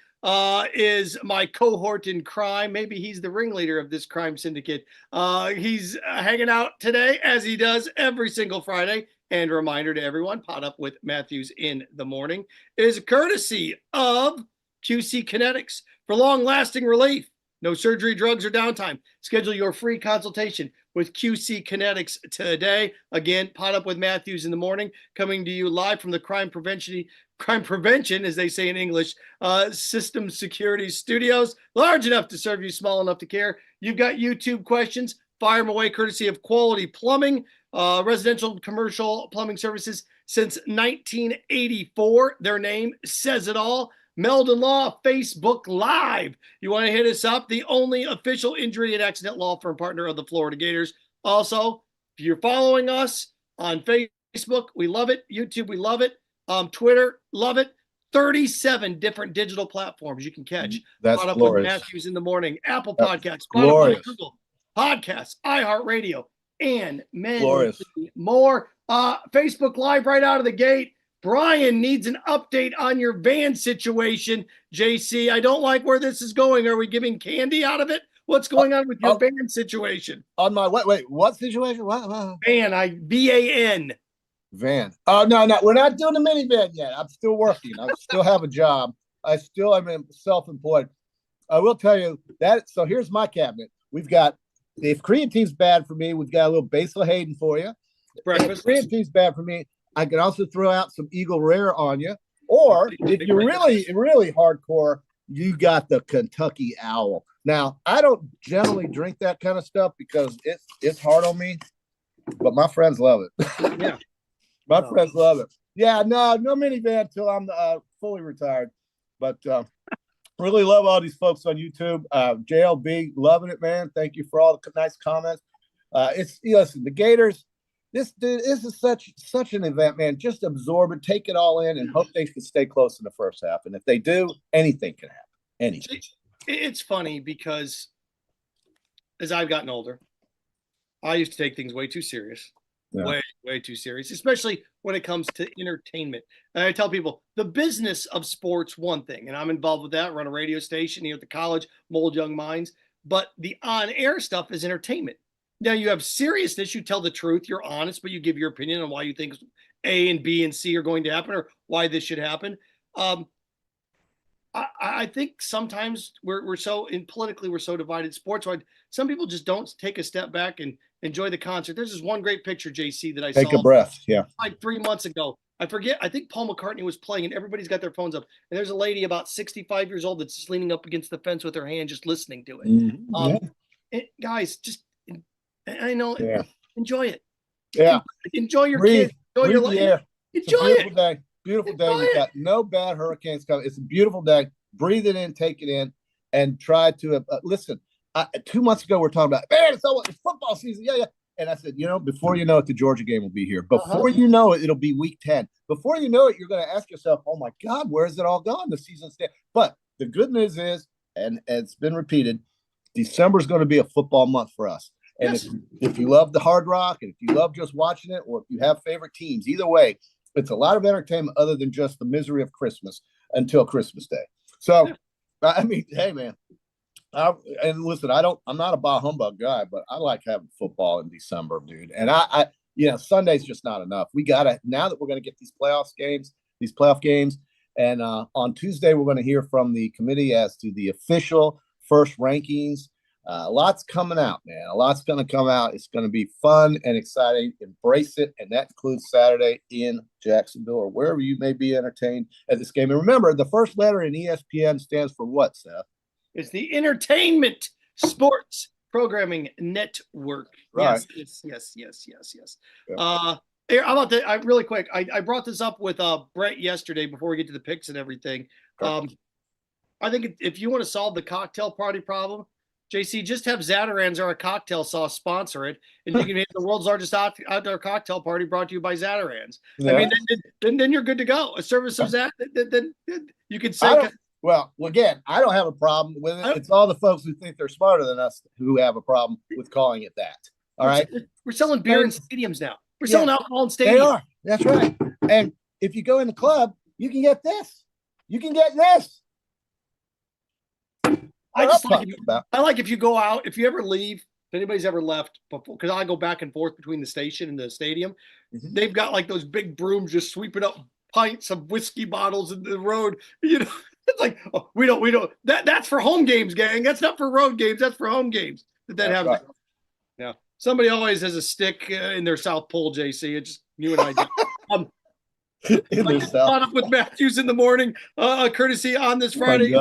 is my cohort in crime. Maybe he's the ringleader of this crime syndicate. He's hanging out today, as he does every single Friday. And a reminder to everyone, PodUp with Matthews in the morning is courtesy of QC Kinetics for long-lasting relief. No surgery, drugs, or downtime. Schedule your free consultation with QC Kinetics today. Again, PodUp with Matthews in the morning, coming to you live from the crime prevention, as they say in English, System Security Studios. Large enough to serve you, small enough to care. You've got YouTube questions. Fire them away, courtesy of Quality Plumbing. Residential commercial plumbing services since 1984. Their name says it all. Meldon Law, Facebook Live. You want to hit us up? The only official injury and accident law firm partner of the Florida Gators. Also, if you're following us on Facebook, we love it. YouTube, we love it. Twitter, love it. 37 different digital platforms you can catch. That's PodUp glorious. with Matthews in the morning. Apple That's Podcasts, glorious. Spotify, Google Podcasts, iHeartRadio, and many Glorious. more. Facebook Live right out of the gate. Brian needs an update on your van situation. JC, I don't like where this is going. Are we giving candy out of it? What's going on with your van situation? On my wait, what situation? What? Van, VAN. Van. Oh, no, we're not doing the minivan yet. I'm still working. I still have a job. I still am self-employed. I will tell you that. So here's my cabinet. We've got, if creatine's bad for me, we've got a little Basil Hayden for you. Breakfast. If creatine's bad for me, I can also throw out some Eagle Rare on you. Or if you're really hardcore, you got the Kentucky Owl. Now, I don't generally drink that kind of stuff because it's hard on me, but my friends love it. Yeah. My friends love it. Yeah, no minivan until I'm fully retired. But really love all these folks on YouTube. JLB, loving it, man. Thank you for all the nice comments. Listen, the Gators, this is such an event, man. Just absorb it, take it all in, and hope they can stay close in the first half. And if they do, anything can happen. Anything. It's funny because as I've gotten older, I used to take things way too serious. Yeah. Way too serious, especially when it comes to entertainment. And I tell people the business of sports, one thing, and I'm involved with that, run a radio station here at the college, mold young minds, but the on-air stuff is entertainment. Now you have seriousness, you tell the truth, you're honest, but you give your opinion on why you think A and B and C are going to happen or why this should happen. I think sometimes we're so politically we're so divided sports-wise. Some people just don't take a step back and enjoy the concert. There's this one great picture, JC, that I saw. Take a breath, yeah. Like 3 months ago. I forget. I think Paul McCartney was playing, and everybody's got their phones up. And there's a lady about 65 years old that's just leaning up against the fence with her hand, just listening to it. Mm-hmm. Guys, just I know, enjoy it. Yeah, enjoy your kids. Enjoy your life. Enjoy it. Beautiful day. We've got no bad hurricanes coming. It's a beautiful day. Breathe it in, take it in, and try to listen. 2 months ago, we're talking about, man, it's football season. Yeah. And I said, before you know it, the Georgia game will be here. Before you know it, it'll be week 10. Before you know it, you're going to ask yourself, oh, my God, where's it all gone? The season's dead. But the good news is, and it's been repeated, December is going to be a football month for us. And Yes. if you love the Hard Rock, and if you love just watching it, or if you have favorite teams, either way, it's a lot of entertainment other than just the misery of Christmas until Christmas Day. So, I mean, hey, man. And listen, I'm not a bah humbug guy, but I like having football in December, dude. And Sunday's just not enough. We gotta, now that we're gonna get these playoff games, and on Tuesday we're gonna hear from the committee as to the official first rankings. A lot's coming out, man. A lot's gonna come out. It's gonna be fun and exciting. Embrace it, and that includes Saturday in Jacksonville or wherever you may be entertained at this game. And remember, the first letter in ESPN stands for what, Seth? It's the Entertainment Sports Programming Network. Right. Yes. Yeah. Here, how about that? Really quick. I brought this up with Brett yesterday before we get to the picks and everything. I think if you want to solve the cocktail party problem, JC, just have Zatarans or a cocktail sauce sponsor it, and you can have the world's largest outdoor cocktail party brought to you by Zatarans. Yeah. I mean, then you're good to go. A service of Zat, then you can say. Well, again, I don't have a problem with it. It's all the folks who think they're smarter than us who have a problem with calling it that. All right. We're selling beer in stadiums now. We're selling alcohol in stadiums. They are. That's right. And if you go in the club, you can get this. You can get this. I like if you go out, if you ever leave, if anybody's ever left before, because I go back and forth between the station and the stadium, they've got like those big brooms just sweeping up pints of whiskey bottles in the road. You know, it's like, oh, we don't. That's for home games, gang. That's not for road games. That's for home games. That happens. Right. Yeah. Somebody always has a stick in their South Pole, JC. It's just you and I do. Caught up with Matthews in the morning, courtesy on this Friday.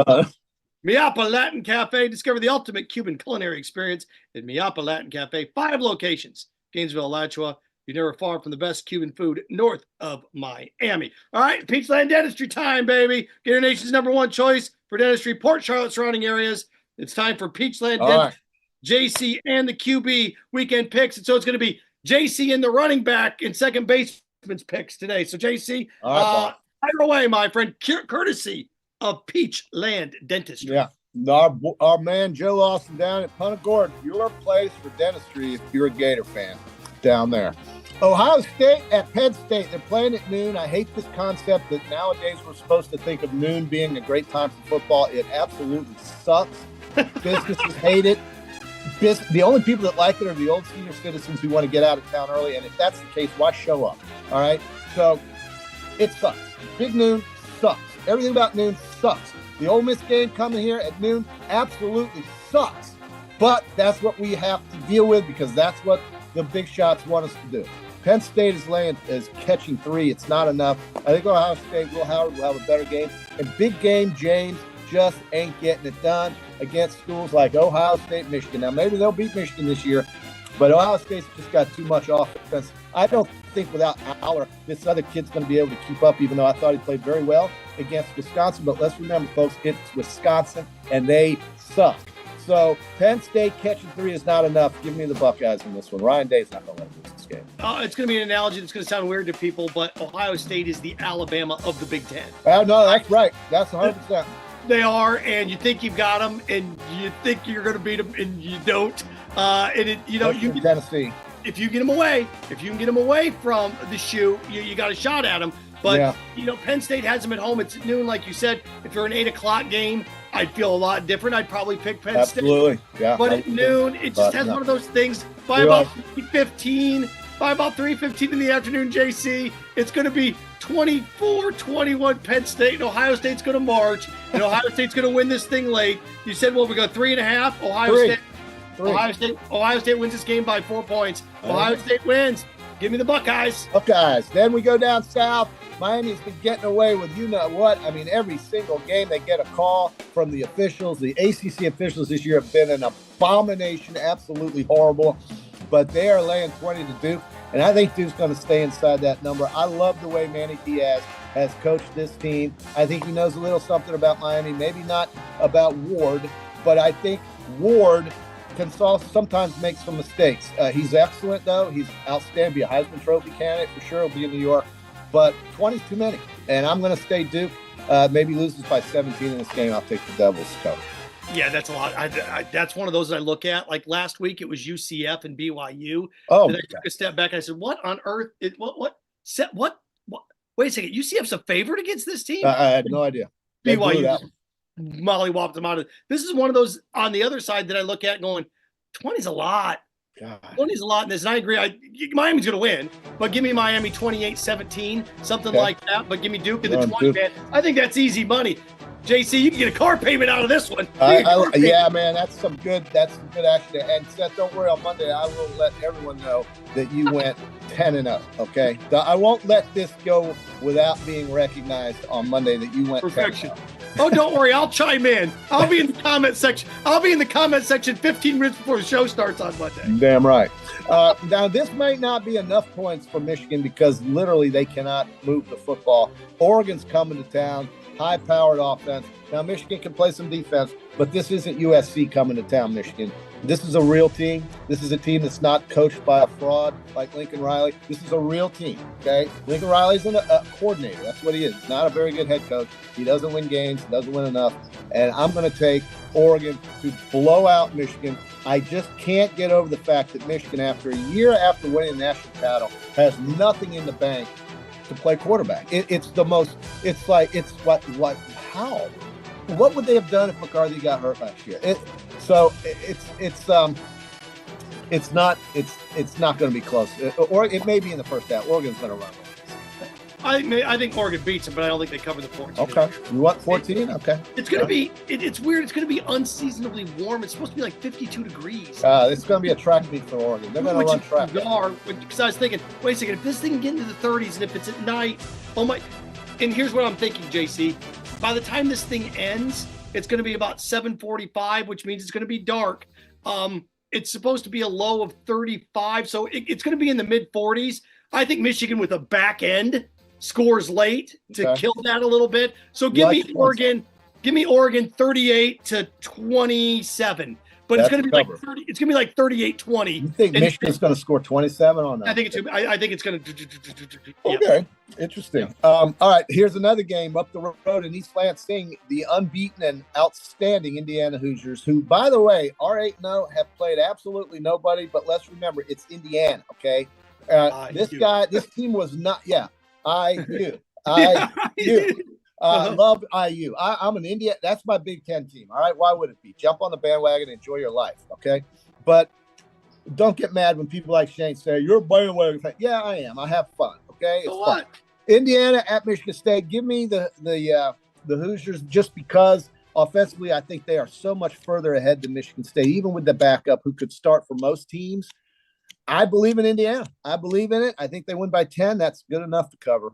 Miapa Latin Cafe. Discover the ultimate Cuban culinary experience at Miapa Latin Cafe. 5 locations. Gainesville, Alachua. You're never far from the best Cuban food north of Miami. All right, Peachland Dentistry time, baby. Gator Nation's #1 choice for dentistry, Port Charlotte surrounding areas. It's time for Peachland Dentistry. JC and the QB weekend picks. And so it's going to be JC and the running back and second baseman's picks today. So JC, fire away, my friend, courtesy of Peachland Dentistry. Yeah. Our man Joe Lawson down at Punta Gorda, your place for dentistry if you're a Gator fan down there. Ohio State at Penn State. They're playing at noon. I hate this concept that nowadays we're supposed to think of noon being a great time for football. It absolutely sucks. Businesses hate it. The only people that like it are the old senior citizens who want to get out of town early. And if that's the case, why show up? All right. So it sucks. Big noon sucks. Everything about noon sucks. The Ole Miss game coming here at noon absolutely sucks. But that's what we have to deal with because that's what the big shots want us to do. Penn State is catching 3. It's not enough. I think Ohio State, Will Howard will have a better game. And big game, James just ain't getting it done against schools like Ohio State, Michigan. Now, maybe they'll beat Michigan this year, but Ohio State's just got too much offense. I don't think without Aller, this other kid's going to be able to keep up, even though I thought he played very well against Wisconsin. But let's remember, folks, it's Wisconsin, and they suck. So Penn State catching 3 is not enough. Give me the Buckeyes in this one. Ryan Day's not going to let them lose this game. It's going to be an analogy that's going to sound weird to people, but Ohio State is the Alabama of the Big Ten. No, that's right. That's 100%. They are, and you think you've got them, and you think you're going to beat them, and you don't. You Tennessee. If you can get them away from the shoe, you got a shot at them. But, Penn State has them at home. It's at noon, like you said. If you're an 8 o'clock game, I'd feel a lot different. I'd probably pick Penn State. Absolutely, yeah. But at noon, it just has one of those things. By about 3:15 in the afternoon, JC, it's going to be 24-21 Penn State, and Ohio State's going to march, and Ohio State's going to win this thing late. You said, well, we go 3.5. Ohio State wins this game by 4 points. Ohio State wins. Give me the Buckeyes. Buckeyes. Then we go down south. Miami's been getting away with you-know-what. I mean, every single game they get a call from the officials. The ACC officials this year have been an abomination, absolutely horrible. But they are laying 20 to Duke, and I think Duke's going to stay inside that number. I love the way Manny Diaz has coached this team. I think he knows a little something about Miami, maybe not about Ward, but I think Ward can sometimes make some mistakes. He's excellent, though. He's outstanding. Be a Heisman Trophy candidate for sure. He'll be in New York. But 20 is too many, and I'm going to stay Duke. Maybe loses by 17 in this game. I'll take the Devils cover. Yeah, that's a lot. That's one of those that I look at. Like last week, it was UCF and BYU. Oh, and I took a step back. And I said, "What on earth? What? Wait a second. UCF's a favorite against this team." I had no idea. They blew BYU that one. mollywopped them out of. This is one of those on the other side that I look at going, 20's a lot. God. 20's a lot in this. And I agree. Miami's going to win, but give me Miami 28-17, something like that. But give me Duke in the 20, man. I think that's easy money. JC, you can get a car payment out of this one. Yeah, man, that's some good action. And Seth, don't worry. On Monday, I will let everyone know that you went 10-0. Okay, I won't let this go without being recognized on Monday that you went perfection. 10-0. Oh, don't worry. I'll chime in. I'll be in the comment section. 15 minutes before the show starts on Monday. Damn right. Now, this might not be enough points for Michigan because literally they cannot move the football. Oregon's coming to town. High-powered offense. Now, Michigan can play some defense, but this isn't USC coming to town, Michigan. This is a real team. This is a team that's not coached by a fraud like Lincoln Riley. This is a real team, okay? Lincoln Riley's a coordinator. That's what he is. He's not a very good head coach. He doesn't win games. He doesn't win enough. And I'm going to take Oregon to blow out Michigan. I just can't get over the fact that Michigan, after a year after winning the national title, has nothing in the bank to play quarterback. How? What would they have done if McCarthy got hurt last year? It's not going to be close. Or it may be in the first half. Oregon's going to run. I think Oregon beats them, but I don't think they cover the 14. Okay. You want 14? Okay. It's going to be it's weird. It's going to be unseasonably warm. It's supposed to be like 52 degrees. It's going to be a track meet for Oregon. They're going to run track. Because I was thinking, wait a second, if this thing can get into the 30s and if it's at night, oh my. And here's what I'm thinking, JC. By the time this thing ends, it's going to be about 7:45, which means it's going to be dark. It's supposed to be a low of 35, so it's going to be in the mid 40s. I think Michigan with a back end scores late to kill that a little bit. So give me Oregon 38-27. But it's going to be like 30. It's going to be like 38-20. You think Michigan's going to score 27 on that? I think it's going to. Okay, interesting. All right, here's another game up the road in East Lansing. The unbeaten and outstanding Indiana Hoosiers, who, by the way, are 8-0, have played absolutely nobody. But let's remember, it's Indiana. Okay, this team was not. Yeah, IU. Love IU. I'm an India. That's my Big Ten team. All right. Why would it be? Jump on the bandwagon and enjoy your life. Okay. But don't get mad when people like Shane say, you're a bandwagon fan. Yeah, I am. I have fun. Okay. It's fun. Indiana at Michigan State. Give me the Hoosiers just because offensively, I think they are so much further ahead than Michigan State, even with the backup who could start for most teams. I believe in Indiana. I believe in it. I think they win by 10. That's good enough to cover.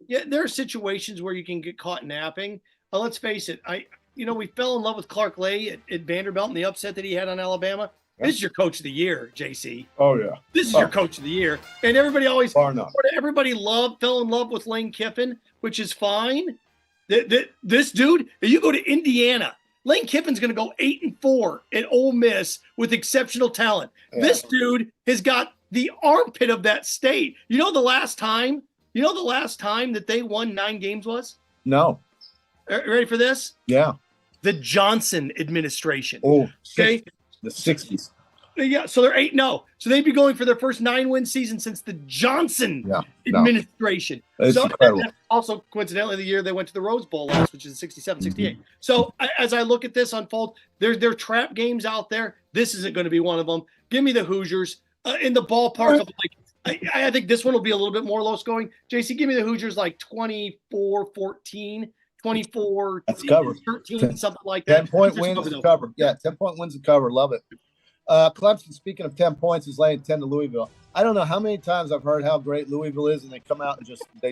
Yeah, there are situations where you can get caught napping. Let's face it. We fell in love with Clark Lay at Vanderbilt and the upset that he had on Alabama. Yeah. This is your coach of the year, JC. Oh yeah, this is your coach of the year, and everybody always fell in love with Lane Kiffin, which is fine. This dude, you go to Indiana. Lane Kiffin's going to go 8-4 at Ole Miss with exceptional talent. Yeah. This dude has got the armpit of that state. You know the last time that they won 9 games was? No. Ready for this? Yeah. The Johnson administration. Oh, okay. The 60s. Yeah, so they're 8-0. So they'd be going for their first 9-win season since the Johnson administration. It's incredible. Also, coincidentally, the year they went to the Rose Bowl last, which is 67, 68. Mm-hmm. So as I look at this unfold, there are trap games out there. This isn't going to be one of them. Give me the Hoosiers in the ballpark of I think this one will be a little bit more low scoring. JC, give me the Hoosiers like 24-14, 24 That's covered. 13, something like that. 10-point wins and cover. Yeah, 10-point wins and cover. Love it. Clemson, speaking of 10 points, is laying 10 to Louisville. I don't know how many times I've heard how great Louisville is, and they come out and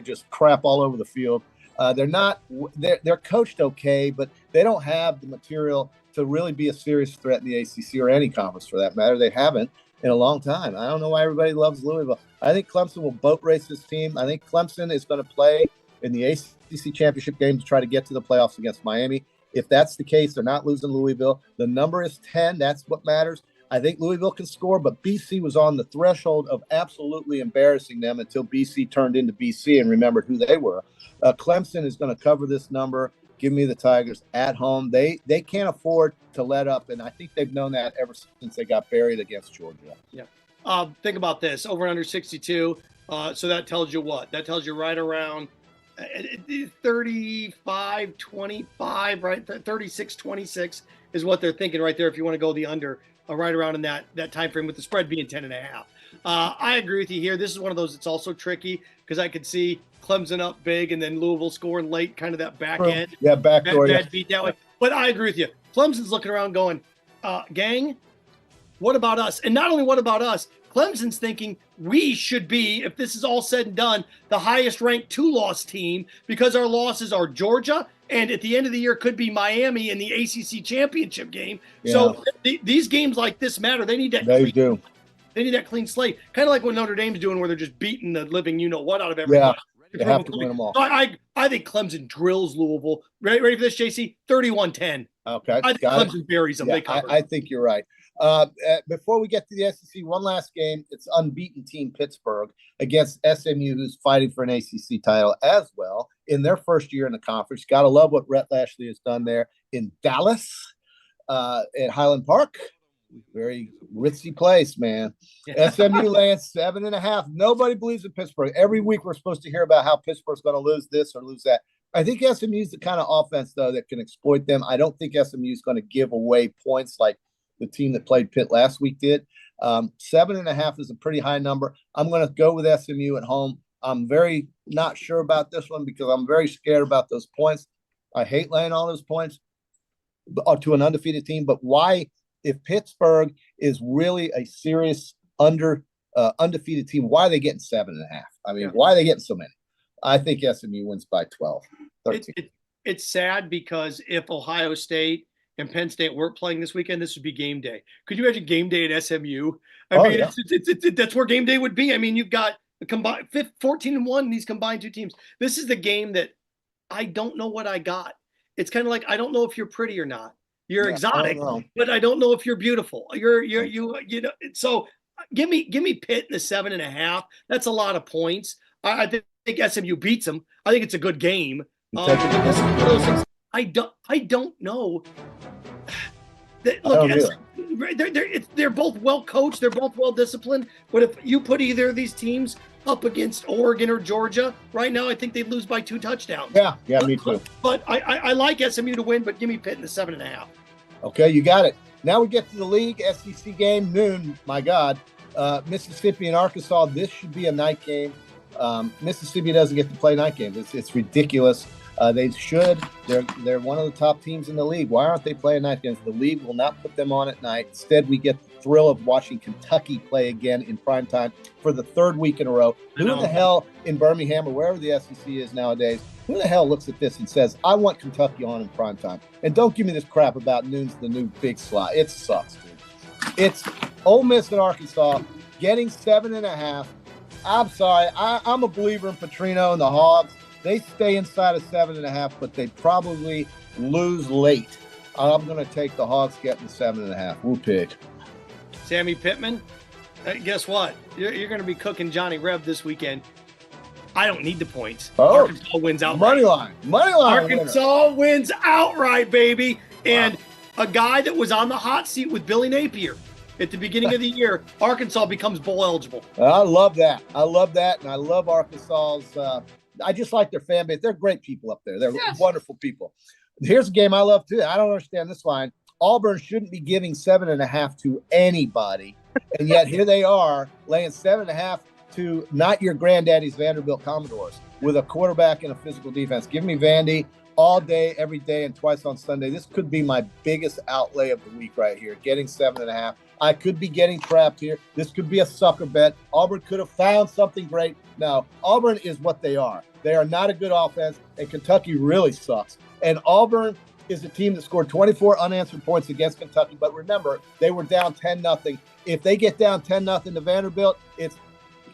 just crap all over the field. They're coached okay, but they don't have the material to really be a serious threat in the ACC or any conference for that matter. They haven't in a long time. I don't know why everybody loves Louisville. I think Clemson will boat race this team. I think Clemson is going to play in the ACC championship game to try to get to the playoffs against Miami. If that's the case, they're not losing Louisville. The number is 10. That's what matters. I think Louisville can score, but BC was on the threshold of absolutely embarrassing them until BC turned into BC and remembered who they were. Clemson is going to cover this number. Give me the Tigers at home. They can't afford to let up, and I think they've known that ever since they got buried against Georgia. Yeah. Think about this. Over and under 62. So that tells you what? That tells you right around 35-25, right? 36-26 is what they're thinking right there if you want to go the under, right around in that time frame with the spread being 10.5. I agree with you here. This is one of those that's also tricky because I could see Clemson up big and then Louisville scoring late, kind of that back end. Yeah, backdoor. Bad beat that way. But I agree with you. Clemson's looking around going, gang, what about us? And not only what about us, Clemson's thinking we should be, if this is all said and done, the highest ranked 2-loss team because our losses are Georgia and at the end of the year could be Miami in the ACC championship game. Yeah. So these games like this matter. They need that. They do. They need that clean slate, kind of like what Notre Dame's doing, where they're just beating the living you-know-what out of everybody. Yeah, they have to win them all. So I think Clemson drills Louisville. Ready for this, JC? 31-10. Okay. I think Clemson buries them. Yeah, they cover. I think you're right. Before we get to the SEC, one last game. It's unbeaten team Pittsburgh against SMU, who's fighting for an ACC title as well in their first year in the conference. Got to love what Rhett Lashley has done there in Dallas at Highland Park. Very ritzy place, man. SMU laying 7.5. Nobody believes in Pittsburgh. Every week we're supposed to hear about how Pittsburgh's going to lose this or lose that. I think SMU is the kind of offense, though, that can exploit them. I don't think SMU is going to give away points like the team that played Pitt last week did. 7.5 is a pretty high number. I'm going to go with SMU at home. I'm very not sure about this one because I'm very scared about those points. I hate laying all those points to an undefeated team, but why? If Pittsburgh is really a serious undefeated team, why are they getting 7.5? I mean, why are they getting so many? I think SMU wins by 12, 13. It's sad because if Ohio State and Penn State weren't playing this weekend, this would be game day. Could you imagine game day at SMU? I mean, that's where game day would be. I mean, you've got a combined 14-1 in these combined two teams. This is the game that I don't know what I got. It's kind of like I don't know if you're pretty or not. You're exotic, but I don't know if you're beautiful. You know. So give me Pitt in the 7.5. That's a lot of points. I think SMU beats them. I think it's a good game. I don't know. They're both well coached. They're both well disciplined. But if you put either of these teams up against Oregon or Georgia right now, I think they'd lose by 2 touchdowns. Yeah, me too. But I like SMU to win, but give me Pitt in the 7.5. Okay, you got it. Now we get to the league SEC game, noon. My God, Mississippi and Arkansas. This should be a night game. Mississippi doesn't get to play night games. It's ridiculous. They should. They're one of the top teams in the league. Why aren't they playing night games? The league will not put them on at night. Instead, we get the thrill of watching Kentucky play again in prime time for the 3rd week in a row. Who the hell in Birmingham or wherever the SEC is nowadays, who the hell looks at this and says, I want Kentucky on in prime time? And don't give me this crap about noon's the new big slot. It sucks, dude. It's Ole Miss and Arkansas getting 7.5. I'm sorry. I'm a believer in Petrino and the Hogs. They stay inside of 7.5, but they probably lose late. I'm going to take the Hogs getting 7.5. Woo pig. Sammy Pittman, guess what? You're going to be cooking Johnny Reb this weekend. I don't need the points. Arkansas wins outright. Money line. Arkansas wins outright, baby. And a guy that was on the hot seat with Billy Napier at the beginning of the year, Arkansas becomes bowl eligible. I love that. And I love Arkansas's I just like their fan base. They're great people up there. They're wonderful people. Here's a game I love too. I don't understand this line. Auburn shouldn't be giving 7.5 to anybody. And yet here they are laying 7.5 to not your granddaddy's Vanderbilt Commodores with a quarterback and a physical defense. Give me Vandy all day, every day, and twice on Sunday. This could be my biggest outlay of the week right here, getting 7.5. I could be getting trapped here. This could be a sucker bet. Auburn could have found something great. No, Auburn is what they are. They are not a good offense, and Kentucky really sucks. And Auburn is a team that scored 24 unanswered points against Kentucky. But remember, they were down 10-0. If they get down 10-0 to Vanderbilt, it's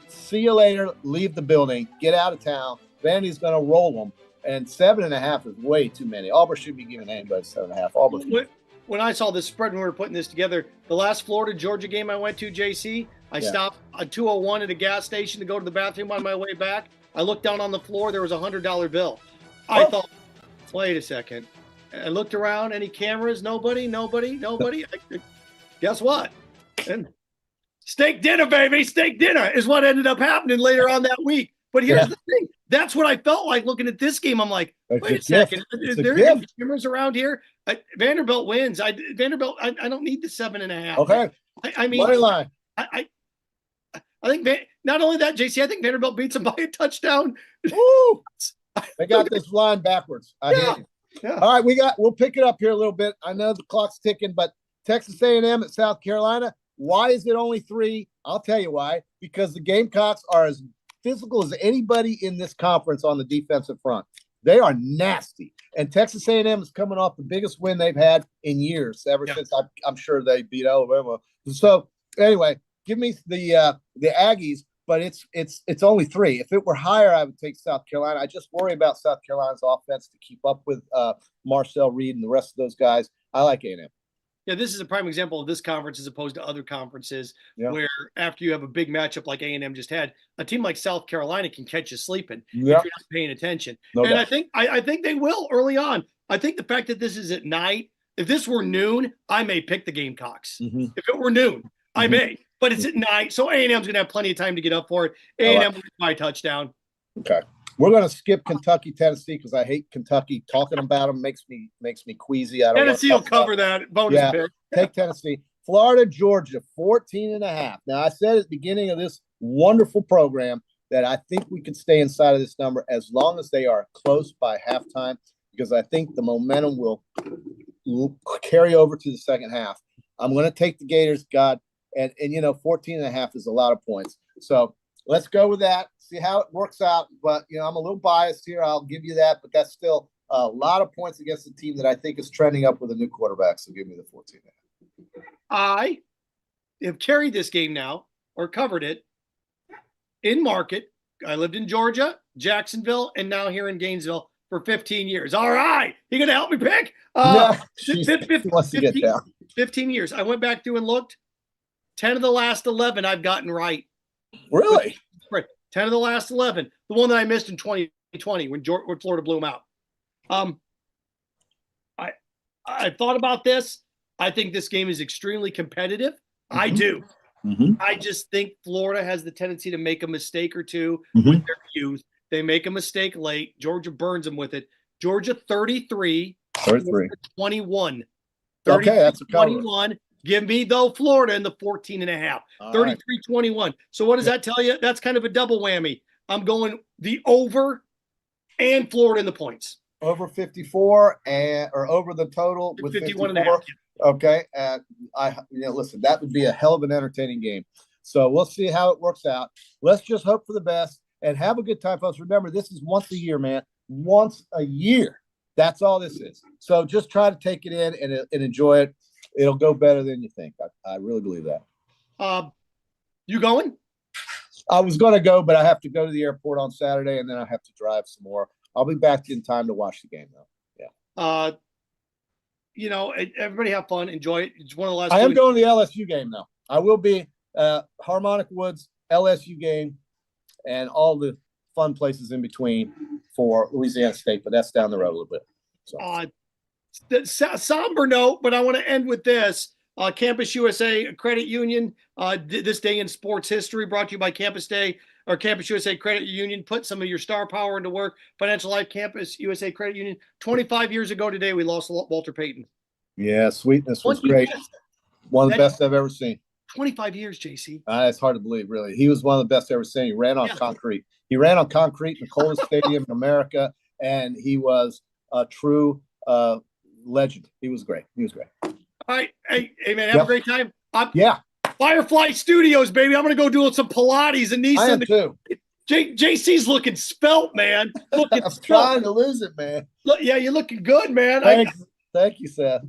see you later, leave the building, get out of town. Vandy's going to roll them. And 7.5 is way too many. Auburn should be giving anybody 7.5. Auburn. When I saw this spread when we were putting this together, the last Florida-Georgia game I went to, JC, I stopped at 201 at a gas station to go to the bathroom on my way back. I looked down on the floor. There was a $100 bill. I thought Wait a second. I looked around. Any cameras? Nobody. Guess what? And steak dinner, baby. Steak dinner is what ended up happening later on that week. But here's the thing. That's what I felt like looking at this game. I'm like, wait a second. Is there any cameras around here? Vanderbilt wins. I don't need the 7.5. Okay. I mean, money line. I think not only that, JC, I think Vanderbilt beats them by a touchdown. Woo! They got this line backwards. Yeah. All right, we'll pick it up here a little bit. I know the clock's ticking, but Texas A&M at South Carolina. Why is it only 3? I'll tell you why. Because the Gamecocks are as physical as anybody in this conference on the defensive front. They are nasty. And Texas A&M is coming off the biggest win they've had in years, ever since I'm sure they beat Alabama. So anyway, give me the Aggies, but it's only 3. If it were higher, I would take South Carolina. I just worry about South Carolina's offense to keep up with Marcel Reed and the rest of those guys. I like A&M. Yeah, this is a prime example of this conference as opposed to other conferences where after you have a big matchup like A&M just had, a team like South Carolina can catch you sleeping if you're not paying attention. No doubt. I think they will early on. I think the fact that this is at night, if this were noon, I may pick the Gamecocks. Mm-hmm. If it were noon, I may. But it's at night, so A&M's going to have plenty of time to get up for it. A&M will my touchdown. Okay. We're going to skip Kentucky, Tennessee, because I hate Kentucky. Talking about them makes me queasy. I don't Tennessee will cover that. Bonus pick. Take Tennessee. Florida, Georgia, 14.5. Now, I said at the beginning of this wonderful program that I think we can stay inside of this number as long as they are close by halftime, because I think the momentum will carry over to the second half. I'm going to take the Gators, and 14.5 is a lot of points. So let's go with that. See how it works out. But, I'm a little biased here. I'll give you that. But that's still a lot of points against a team that I think is trending up with a new quarterback. So give me the 14.5. I have carried this game now or covered it in market. I lived in Georgia, Jacksonville, and now here in Gainesville for 15 years. All right. You going to help me pick? 15 years. I went back through and looked. 10 of the last 11 I've gotten right. Really? Right. 10 of the last 11. The one that I missed in 2020 when Florida blew them out. I thought about this. I think this game is extremely competitive. Mm-hmm. I do. Mm-hmm. I just think Florida has the tendency to make a mistake or two with their youth. They make a mistake late. Georgia burns them with it. Georgia 33. 21. Okay, that's a cover. 21. Give me, though, Florida in the 14.5. 33-21. So what does that tell you? That's kind of a double whammy. I'm going the over and Florida in the points. Over 54 or over the total with 51.5. Okay. Listen, that would be a hell of an entertaining game. So we'll see how it works out. Let's just hope for the best and have a good time, folks. Remember, this is once a year, man. Once a year. That's all this is. So just try to take it in and enjoy it. It'll go better than you think. I really believe that. You going? I was going to go, but I have to go to the airport on Saturday, and then I have to drive some more. I'll be back in time to watch the game, though. Yeah. Everybody have fun. Enjoy it. It's one of the last. I am going to the LSU game, though. I will be Harmonic Woods, LSU game, and all the fun places in between for Louisiana State, but that's down the road a little bit. So. Somber note, but I want to end with this. Campus USA Credit Union, this day in sports history, brought to you by Campus USA Credit Union. Put some of your star power into work. Financial Life Campus USA Credit Union. 25 years ago today, we lost Walter Payton. Yeah, Sweetness was great. One of the best I've ever seen. 25 years, JC. It's hard to believe, really. He was one of the best I've ever seen. He ran on concrete. He ran on concrete in the coldest stadium in America, and he was a true legend. He was great. All right. Hey man, have a great time. Firefly Studios, baby. I'm going to go do some Pilates and these. I am too. JC's looking svelte, man. I'm trying to lose it, man. You're looking good, man. Thank you, Seth.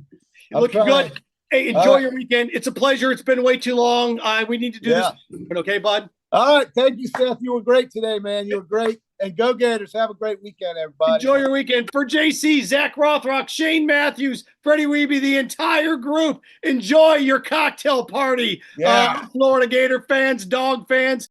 You're looking good. Hey, enjoy your weekend. It's a pleasure. It's been way too long. We need to do this. But okay, bud? All right. Thank you, Seth. You were great today, man. You were great. And go Gators. Have a great weekend, everybody. Enjoy your weekend. For JC, Zach Rothrock, Shane Matthews, Freddie Weeby, the entire group, enjoy your cocktail party. Florida Gator fans, dog fans,